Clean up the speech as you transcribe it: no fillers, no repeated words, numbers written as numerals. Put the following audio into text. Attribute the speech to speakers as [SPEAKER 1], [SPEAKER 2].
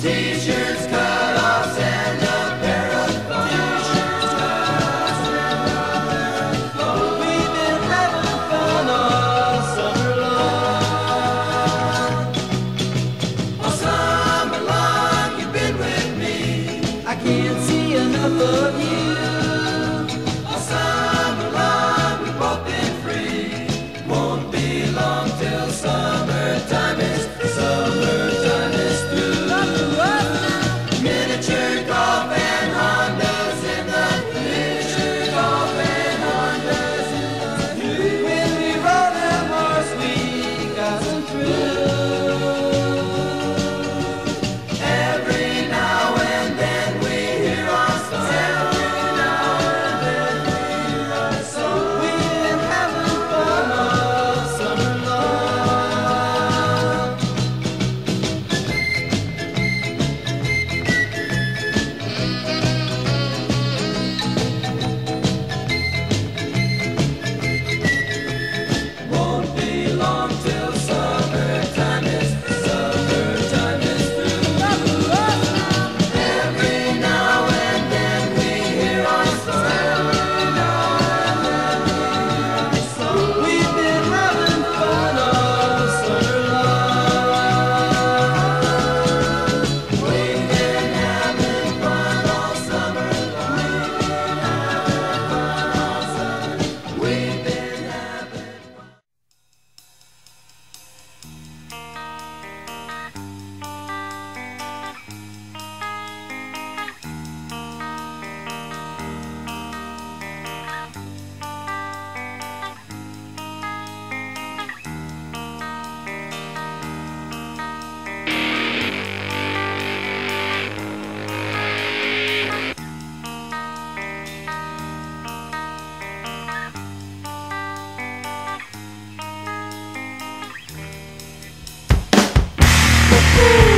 [SPEAKER 1] T-shirts, cutoffs, and a pair of thongs. We've been having fun all summer long. All summer long you've been with me. I can't see enough of you. All summer long we've both been free. Won't be long till summertime is through. Miniature golf and Hondas in the miniature golf and Hondas in the when we rode them horse we got some thrill. Every now and then we hear our song. Every now and then we hear our song. We've been having fun all summer long. Won't be long till summertime is through. Every now and then we hear our song. Every now and then we hear our song. We've been having fun all summer long. We've been having fun all summer long. We've been having fun. Ooh.